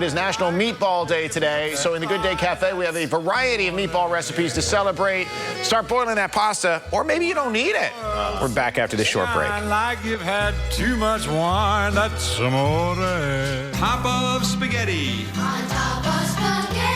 It is National Meatball Day today. So in the Good Day Cafe, we have a variety of meatball recipes to celebrate. Start boiling that pasta, or maybe you don't need it. We're back after this short break. Like you've had too much wine, that's amore. Top of spaghetti. On top of spaghetti.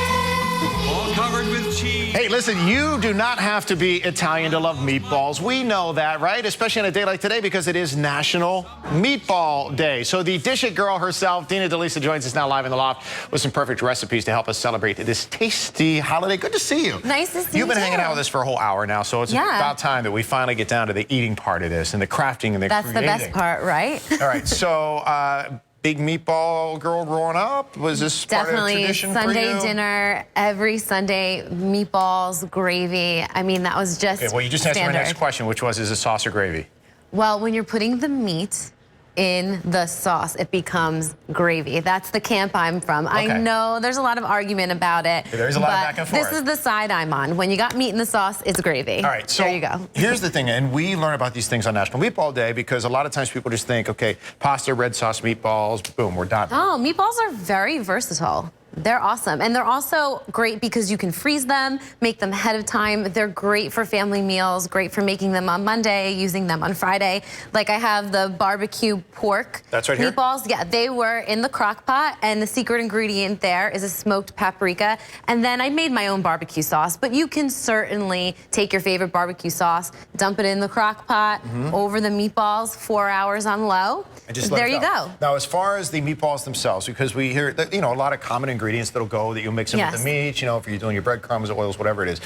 All covered with cheese. Hey, listen, you do not have to be Italian to love meatballs. We know that, right? Especially on a day like today, because it is National Meatball Day. So the Dish It girl herself, Dina Deleasa, joins us now live in the loft with some perfect recipes to help us celebrate this tasty holiday. Good to see you. Nice to see you. You've been hanging out with us for a whole hour now, so it's about time that we finally get down to the eating part of this and the crafting and the That's creating. the best part, right? All right, so big meatball girl growing up? Was this part of tradition for you? Definitely Sunday dinner, every Sunday, meatballs, gravy. I mean, that was just Okay, well, you just answered my next question, which was, is it sauce or gravy? Well, when you're putting the meat in the sauce, it becomes gravy. That's the camp I'm from. Okay. I know there's a lot of argument about it. There's a lot of back and forth. This is the side I'm on. When you got meat in the sauce, it's gravy. All right, so there you go. Here's the thing, and we learn about these things on National Meatball Day because a lot of times people just think, okay, pasta, red sauce, meatballs, boom, we're done. Oh, meatballs are very versatile. They're awesome. And they're also great because you can freeze them, make them ahead of time. They're great for family meals, great for making them on Monday, using them on Friday. Like I have the barbecue pork That's right here? meatballs. Yeah, they were in the crock pot, and the secret ingredient there is a smoked paprika. And then I made my own barbecue sauce, but you can certainly take your favorite barbecue sauce, dump it in the crock pot, over the meatballs, 4 hours on low. And just let there it you go. Now, as far as the meatballs themselves, because we hear that, you know, a lot of common ingredients that'll go that you'll mix in with the meat, you know, if you're doing your breadcrumbs, oils, whatever it is.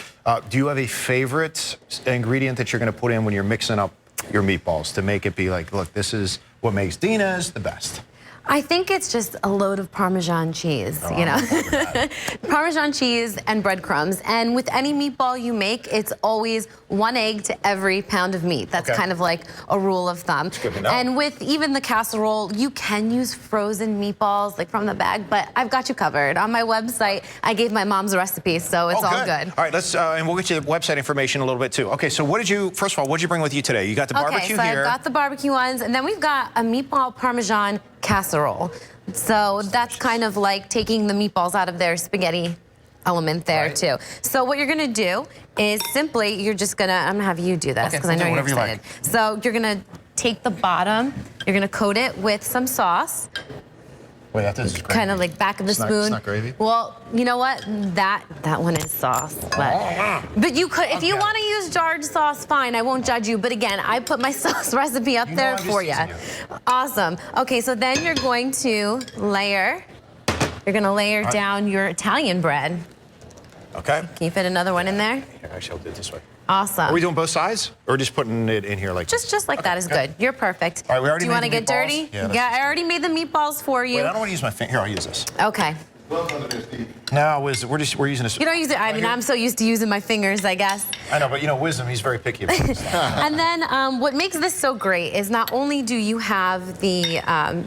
Do you have a favorite ingredient that you're going to put in when you're mixing up your meatballs to make it be like, look, this is what makes Dina's the best? I think it's just a load of Parmesan cheese, you know. Parmesan cheese and breadcrumbs. And with any meatball you make, it's always 1 egg to every pound of meat. That's kind of like a rule of thumb. That's good to know. And with even the casserole, you can use frozen meatballs like from the bag, but I've got you covered. On my website, I gave my mom's recipe, so it's all good. All right, let's, and we'll get you the website information a little bit too. Okay, so what did you, first of all, what did you bring with you today? You got the barbecue so here. I've got the barbecue ones, and then we've got a meatball Parmesan casserole. So that's kind of like taking the meatballs out of their spaghetti element there too. So what you're gonna do is simply, you're just gonna, I'm gonna have you do this because I know you're excited. So you're gonna take the bottom, you're gonna coat it with some sauce. Wait, that is Kind of like back of the spoon. It's not gravy? Well, you know what? That one is sauce. But you could, if you want to use jarred sauce, fine. I won't judge you. But again, I put my sauce recipe up there for you. Awesome. Okay, so then you're going to layer. You're going to layer down your Italian bread. Okay. Can you fit another one in there? Here, actually, I'll do it this way. Awesome. Are we doing both sides, or just putting it in here like just like that is good. You're perfect. All right, we already Do you want to made get the meatballs? dirty? Yeah, I already made the meatballs for you. Wait, I don't want to use my finger. Here, I'll use this. Okay. No, we're using this. You don't use it. I mean, I'm so used to using my fingers, I guess. I know, but you know, Wisdom, he's very picky about this. And then what makes this so great is not only do you have the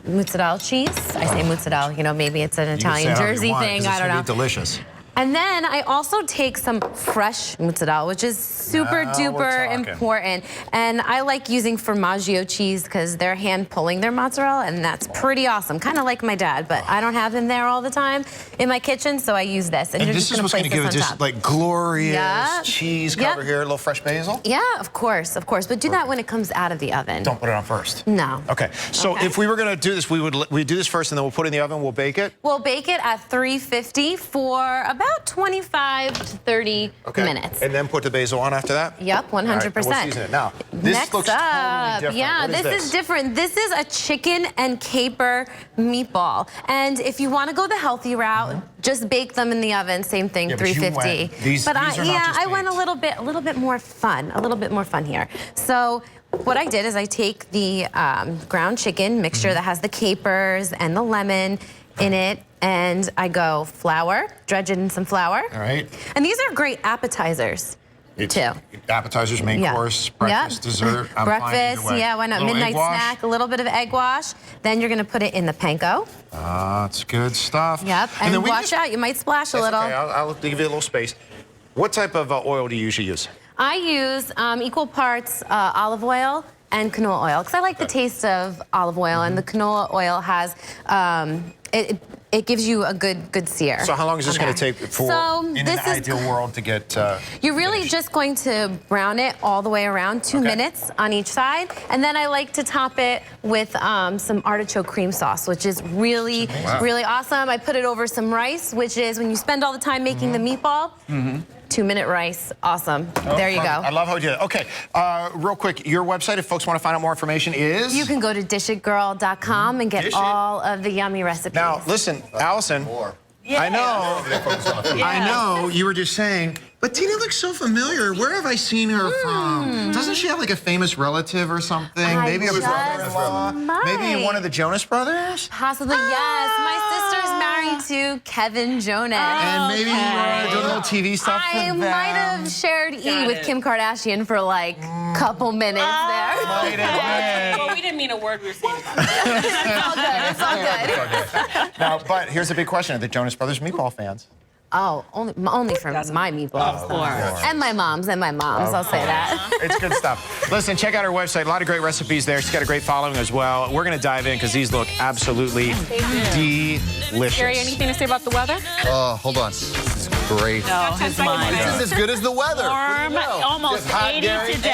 mozzarella cheese. I say mozzarella, you know, maybe it's an Italian Jersey thing. I don't know. Delicious. And then I also take some fresh mozzarella, which is super duper important. And I like using formaggio cheese because they're hand pulling their mozzarella, and that's pretty awesome. Kind of like my dad, but I don't have him there all the time in my kitchen, so I use this. And you're this just is what's going to give it just like glorious cheese cover here, a little fresh basil. Yeah, of course, but do that when it comes out of the oven. Don't put it on first. No. Okay. So if we were going to do this, we'd do this first, and then we'll put it in the oven. We'll bake it. We'll bake it at 350 for about 25 to 30 minutes. And then put the basil on after that? Yep, 100%. Right, we'll season it. Now, this Next looks totally different. Yeah, this is different. This is a chicken and caper meatball. And if you want to go the healthy route, just bake them in the oven. Same thing, 350. I went a little bit more fun here. So what I did is I take the ground chicken mixture that has the capers and the lemon in it, and I go flour, dredge it in some flour. All right. And these are great appetizers, too. Appetizers, main course, breakfast, dessert. Breakfast, why not? Midnight snack, a little bit of egg wash. Then you're going to put it in the panko. That's good stuff. Yep, and then watch out, you might splash a little. Okay, I'll give you a little space. What type of oil do you usually use? I use equal parts olive oil and canola oil, because I like the taste of olive oil, and the canola oil has, it gives you a good sear. So how long is this going to take for, in an ideal world, to get... You're really just going to brown it all the way around, 2 minutes on each side. And then I like to top it with some artichoke cream sauce, which is really, really awesome. I put it over some rice, which is when you spend all the time making the meatball, 2-minute rice. Awesome. There you go. I love how you do that. Okay, real quick, your website, if folks want to find out more information, is? You can go to dishitgirl.com and get all of the yummy recipes. Now, listen, Allison, I know you were just saying, but Tina looks so familiar. Where have I seen her from? Doesn't she have like a famous relative or something? Maybe a brother-in-law? Maybe one of the Jonas Brothers? Possibly, yes. My sister's married to Kevin Jonas. And maybe you want to do a little TV stuff for them? I might have shared with Kim Kardashian for like a couple minutes there. Well, we didn't mean a word we were saying about it. It's all good. Now, but here's a big question. Are the Jonas Brothers meatball fans? Oh, only for my meatballs. Of course. And my mom's, I'll say that. It's good stuff. Listen, check out her website. A lot of great recipes there. She's got a great following as well. We're going to dive in because these look absolutely delicious. Gary, anything to say about the weather? Hold on. This is great. No, his mind. This is as good as the weather. Warm, almost 80 today.